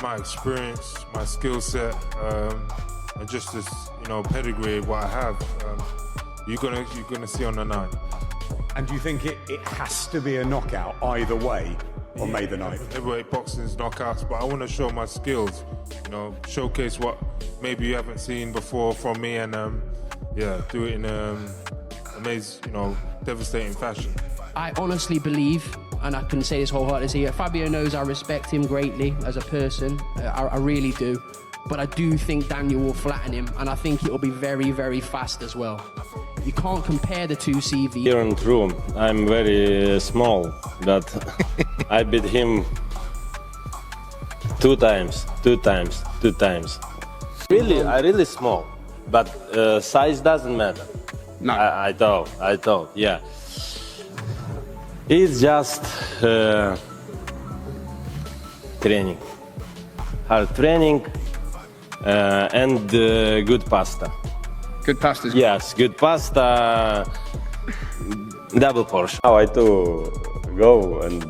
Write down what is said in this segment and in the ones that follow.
my experience, my skill set, and just this, pedigree what I have. You're gonna see on the night. And do you think it has to be a knockout either way on May the 9th? Heavyweight boxing is knockouts, but I want to show my skills. Showcase what maybe you haven't seen before from me, and do it in amazing, devastating fashion. I honestly believe, and I can say this wholeheartedly, Fabio knows I respect him greatly as a person. I really do. But I do think Daniel will flatten him, and I think it will be very, very fast as well. You can't compare the two CVs. Here in the room, I'm very small, but I beat him two times. Really, I really small, but size doesn't matter. No. I thought, yeah. It's just training, hard training, and good pasta. Good pasta. Yes, good pasta, double portion. Now I to go, and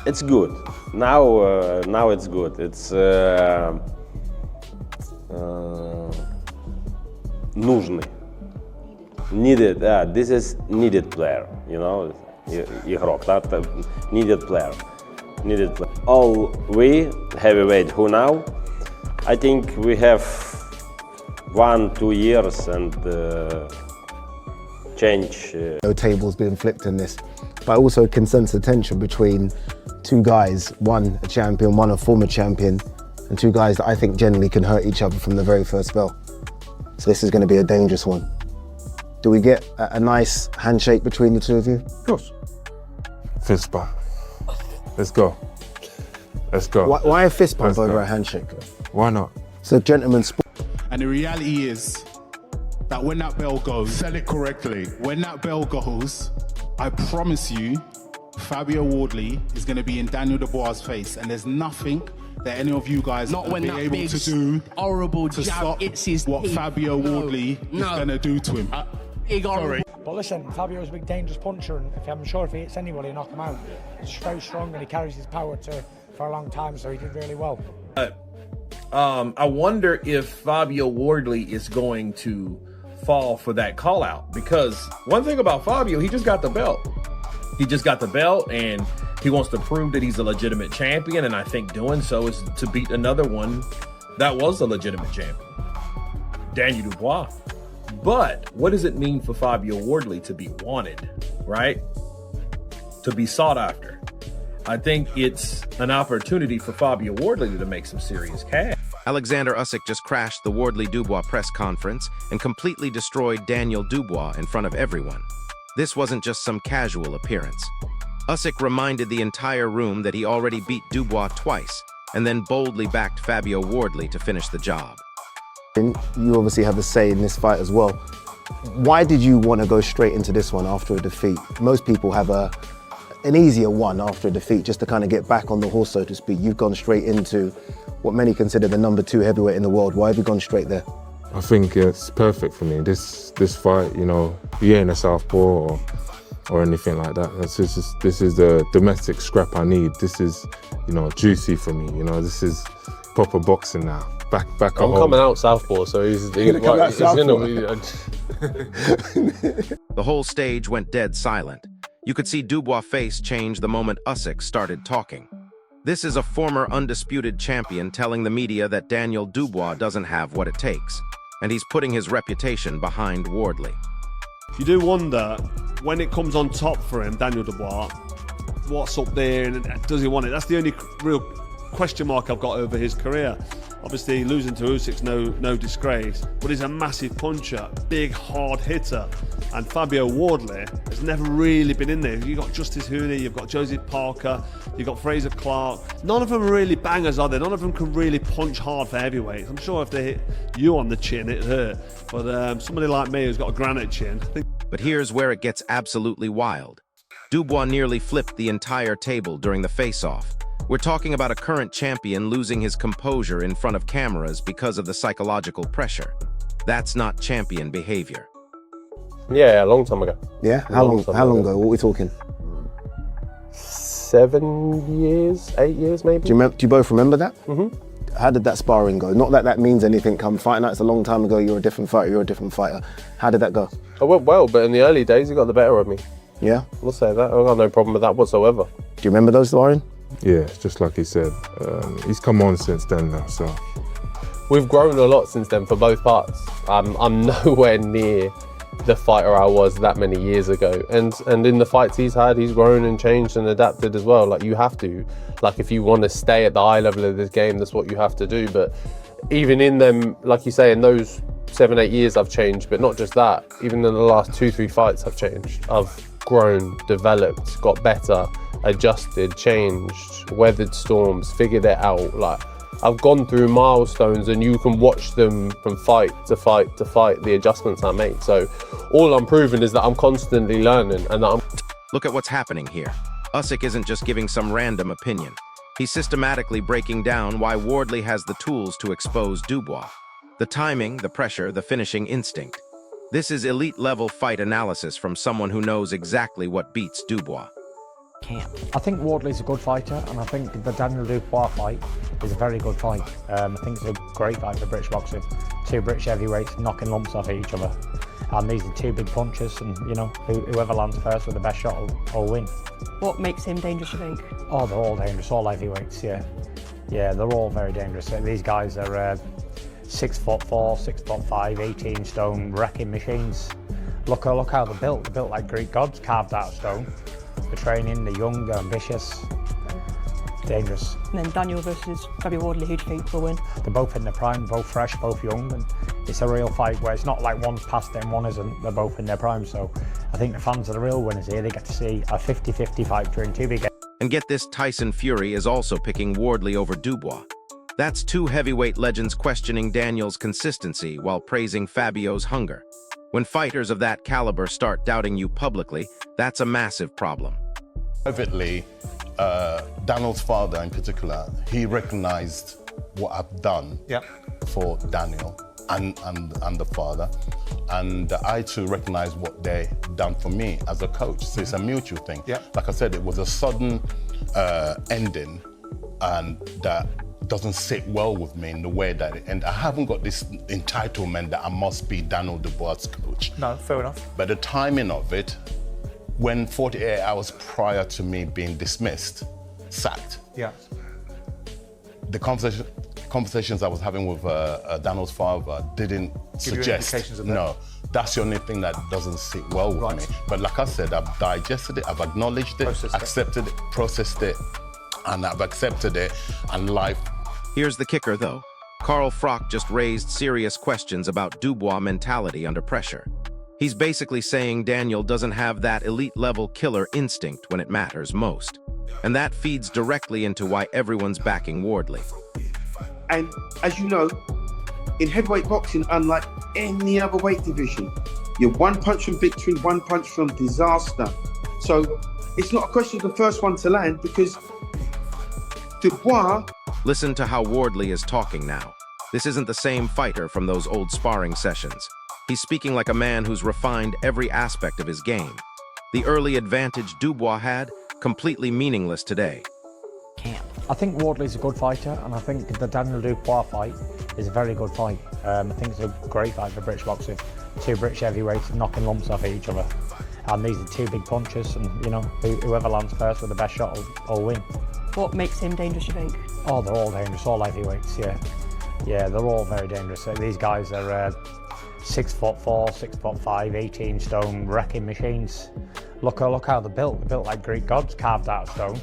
it's good. Now it's good. It's нужный, needed. This is needed player. Игрок, that needed player. All we heavyweight who now, I think we have 1-2 years and change. No tables being flipped in this, but also can sense the tension between two guys, one a champion, one a former champion, and two guys that I think generally can hurt each other from the very first bell. So this is going to be a dangerous one. Do we get a nice handshake between the two of you? Of course. Fist bump. Let's go. Why a fist bump over a handshake? Why not? So gentlemen sport. And the reality is that when that bell goes, Said it correctly. when that bell goes, I promise you, Fabio Wardley is going to be in Daniel Dubois' face, and there's nothing that any of you guys Not will when be that able big, to do horrible to jab stop hits his what teeth. Fabio Wardley is going to do to him. Big horrible. But listen, Fabio's a big dangerous puncher, and I'm sure if he hits anybody, he'll knock him out. He's very strong and he carries his power for a long time, so he did really well. I wonder if Fabio Wardley is going to fall for that call out, because one thing about Fabio, he just got the belt. And he wants to prove that he's a legitimate champion, and I think doing so is to beat another one that was a legitimate champion, Daniel Dubois. But what does it mean for Fabio Wardley to be wanted, right? To be sought after? I think it's an opportunity for Fabio Wardley to make some serious cash. Oleksandr Usyk just crashed the Wardley-Dubois press conference and completely destroyed Daniel Dubois in front of everyone. This wasn't just some casual appearance. Usyk reminded the entire room that he already beat Dubois twice, and then boldly backed Fabio Wardley to finish the job. You obviously have a say in this fight as well. Why did you want to go straight into this one after a defeat? Most people have an easier one after a defeat, just to kind of get back on the horse, so to speak. You've gone straight into what many consider the #2 heavyweight in the world. Why have you gone straight there? I think it's perfect for me. This fight, you ain't a southpaw or anything like that. This is the domestic scrap I need. This is, juicy for me. This is proper boxing now. Back at home. I'm coming out southpaw, so he's gonna be. The whole stage went dead silent. You could see Dubois' face change the moment Usyk started talking. This is a former undisputed champion telling the media that Daniel Dubois doesn't have what it takes, and he's putting his reputation behind Wardley. You do wonder, when it comes on top for him, Daniel Dubois, what's up there and does he want it? That's the only real question mark I've got over his career. Obviously, losing to Usyk's no disgrace, but he's a massive puncher, big, hard hitter. And Fabio Wardley has never really been in there. You've got Justice Hooney, you've got Joseph Parker, you've got Fraser Clark. None of them are really bangers, are they? None of them can really punch hard for heavyweights. I'm sure if they hit you on the chin, it'd hurt. But somebody like me who's got a granite chin. But here's where it gets absolutely wild. Dubois nearly flipped the entire table during the face-off. We're talking about a current champion losing his composure in front of cameras because of the psychological pressure. That's not champion behavior. Yeah, a long time ago. Yeah? How long ago? What are we talking? 7 years, 8 years maybe. Do you both remember that? Mm-hmm. How did that sparring go? Not that that means anything come fight night. It's a long time ago. You're a different fighter. How did that go? I went well, but in the early days, he got the better of me. Yeah? I'll say that. I've got no problem with that whatsoever. Do you remember those sparring? Yeah, just like he said. He's come on since then now, so. We've grown a lot since then for both parts. I'm nowhere near the fighter I was that many years ago. And in the fights he's had, he's grown and changed and adapted as well. Like, you have to. Like, if you want to stay at the high level of this game, that's what you have to do. But even in them, like you say, in those 7-8 years I've changed, but not just that. Even in the last 2-3 fights I've changed. I've grown, developed, got better, adjusted, changed, weathered storms, figured it out. Like, I've gone through milestones and you can watch them from fight to fight to fight, the adjustments I make. So all I'm proving is that I'm constantly learning and that I'm... Look at what's happening here. Usyk isn't just giving some random opinion. He's systematically breaking down why Wardley has the tools to expose Dubois. The timing, the pressure, the finishing instinct. This is elite-level fight analysis from someone who knows exactly what beats Dubois. I think Wardley's a good fighter, and I think the Daniel Dubois fight is a very good fight. I think it's a great fight for British boxing. Two British heavyweights knocking lumps off each other. And these are two big punches, and you know, whoever lands first with the best shot will win. What makes him dangerous, you think? Oh, they're all dangerous, all heavyweights, yeah. Yeah, they're all very dangerous. These guys are 6'4", 6'5", 18 stone wrecking machines. Look how they're built. They're built like Greek gods, carved out of stone. The training, the young, the ambitious, dangerous. And then Daniel versus Fabio Wardley, who do you think will win? They're both in their prime, both fresh, both young, and it's a real fight where it's not like one's past it and one isn't. They're both in their prime, so I think the fans are the real winners here. They get to see a 50-50 fight between two big... And get this, Tyson Fury is also picking Wardley over Dubois. That's two heavyweight legends questioning Daniel's consistency while praising Fabio's hunger. When fighters of that caliber start doubting you publicly, that's a massive problem. Privately, Daniel's father in particular, he recognized what I've done for Daniel and the father. And I too recognize what they done for me as a coach. So it's a mutual thing. Like I said, it was a sudden ending, and that doesn't sit well with me in the way that it ended. I haven't got this entitlement that I must be Daniel Dubois' coach. No, fair enough. But the timing of it, when 48 hours prior to me being dismissed, sacked. Yeah. The conversations I was having with Daniel's father didn't suggest. No, that's the only thing that doesn't sit well with me. But like I said, I've digested it, I've acknowledged it, accepted it, processed it, and I've accepted it, and life. Here's the kicker, though. Carl Froch just raised serious questions about Dubois' mentality under pressure. He's basically saying Daniel doesn't have that elite-level killer instinct when it matters most. And that feeds directly into why everyone's backing Wardley. And as you know, in heavyweight boxing, unlike any other weight division, you're one punch from victory, one punch from disaster. So it's not a question of the first one to land, because Dubois... Listen to how Wardley is talking now. This isn't the same fighter from those old sparring sessions. He's speaking like a man who's refined every aspect of his game. The early advantage Dubois had, completely meaningless today. I think Wardley's a good fighter, and I think the Daniel Dubois fight is a very good fight. I think it's a great fight for British boxing. Two British heavyweights knocking lumps off each other. And these are two big punches, and you know, whoever lands first with the best shot will win. What makes him dangerous, you think? Oh, they're all dangerous, all heavyweights, yeah. Yeah, they're all very dangerous. These guys are 6'4", 6'5", 18 stone wrecking machines. Look how they're built. They're built like Greek gods, carved out of stone.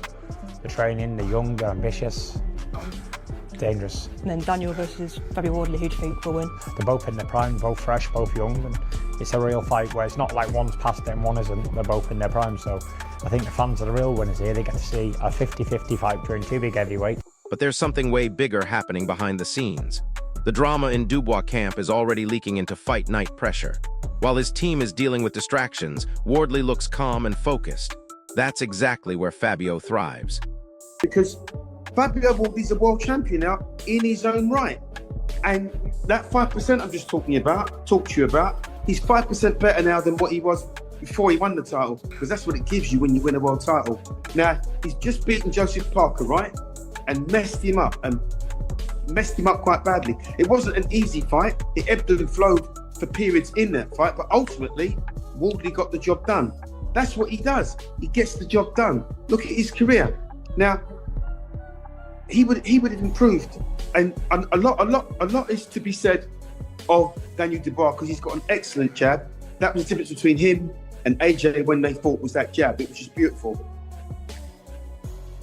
The training, the young, the ambitious, dangerous. And then Daniel versus Fabio Wardley, who do you think will win? They're both in their prime, both fresh, both young, and it's a real fight where it's not like one's past it and one isn't. They're both in their prime, so I think the fans are the real winners here. They get to see a 50-50 fight between two big heavyweights. But there's something way bigger happening behind the scenes. The drama in Dubois camp is already leaking into fight night pressure. While his team is dealing with distractions, Wardley looks calm and focused. That's exactly where Fabio thrives. Because Fabio Wardley's a world champion now in his own right. And that 5% I'm just talking to you about, he's 5% better now than what he was before he won the title, because that's what it gives you when you win a world title. Now, he's just beaten Joseph Parker, right? And messed him up quite badly. It wasn't an easy fight. It ebbed and flowed for periods in that fight, but ultimately, Wardley got the job done. That's what he does. He gets the job done. Look at his career. Now, he would have improved, and a lot is to be said of Daniel Dubois, because he's got an excellent jab. That was the difference between him and AJ when they fought, was that jab. It was just beautiful.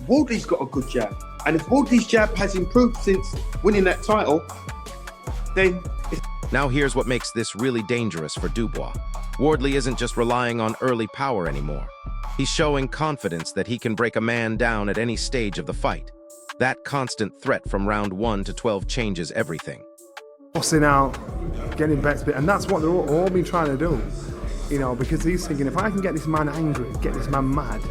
Wardley's got a good jab, and if Wardley's jab has improved since winning that title, then now here's what makes this really dangerous for Dubois. Wardley isn't just relying on early power anymore. He's showing confidence that he can break a man down at any stage of the fight. That constant threat from round 1 to 12 changes everything. Bossing out, getting back to it, and that's what they're all been trying to do. You know, because he's thinking, if I can get this man angry, get this man mad,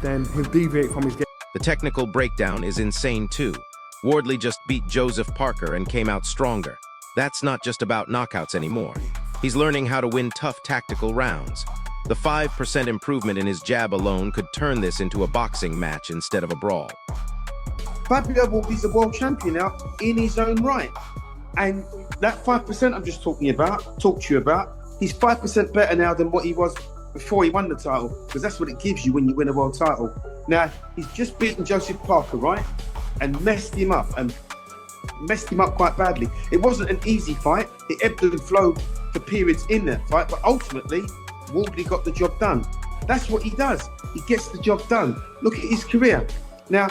then he'll deviate from his game. The technical breakdown is insane too. Wardley just beat Joseph Parker and came out stronger. That's not just about knockouts anymore. He's learning how to win tough tactical rounds. The 5% improvement in his jab alone could turn this into a boxing match instead of a brawl. Fabio Wardley's a world champion now in his own right. And that 5% I'm just talked to you about, he's 5% better now than what he was before he won the title, because that's what it gives you when you win a world title. Now, he's just beaten Joseph Parker, right? And messed him up quite badly. It wasn't an easy fight. It ebbed and flowed for periods in that fight, but ultimately, Wardley got the job done. That's what he does. He gets the job done. Look at his career. Now,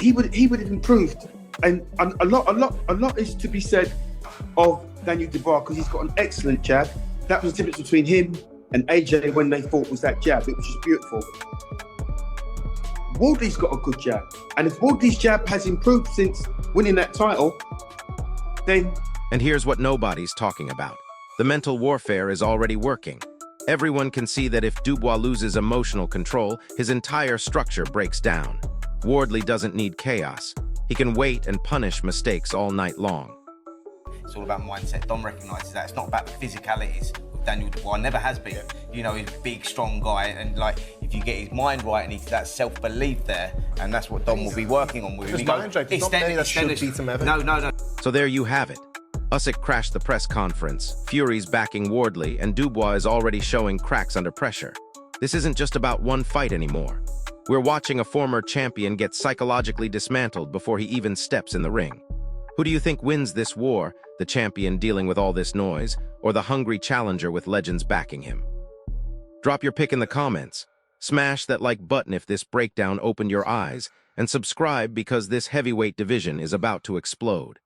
he would have improved, and a lot is to be said of Daniel Dubois, because he's got an excellent jab. That was the difference between him and AJ when they fought, was that jab. It was just beautiful. Wardley's got a good jab, and if Wardley's jab has improved since winning that title, then... And here's what nobody's talking about. The mental warfare is already working. Everyone can see that if Dubois loses emotional control, his entire structure breaks down. Wardley doesn't need chaos. He can wait and punish mistakes all night long. It's all about mindset. Dom recognises that. It's not about the physicalities of Daniel Dubois. Never has been. You know, he's a big, strong guy, and like, if you get his mind right and he's that self-belief there, and that's what Dom will be working on with him. It's not many that should beat him ever. No. So there you have it. Usyk crashed the press conference. Fury's backing Wardley, and Dubois is already showing cracks under pressure. This isn't just about one fight anymore. We're watching a former champion get psychologically dismantled before he even steps in the ring. Who do you think wins this war, the champion dealing with all this noise, or the hungry challenger with legends backing him? Drop your pick in the comments. Smash that like button if this breakdown opened your eyes, and subscribe because this heavyweight division is about to explode.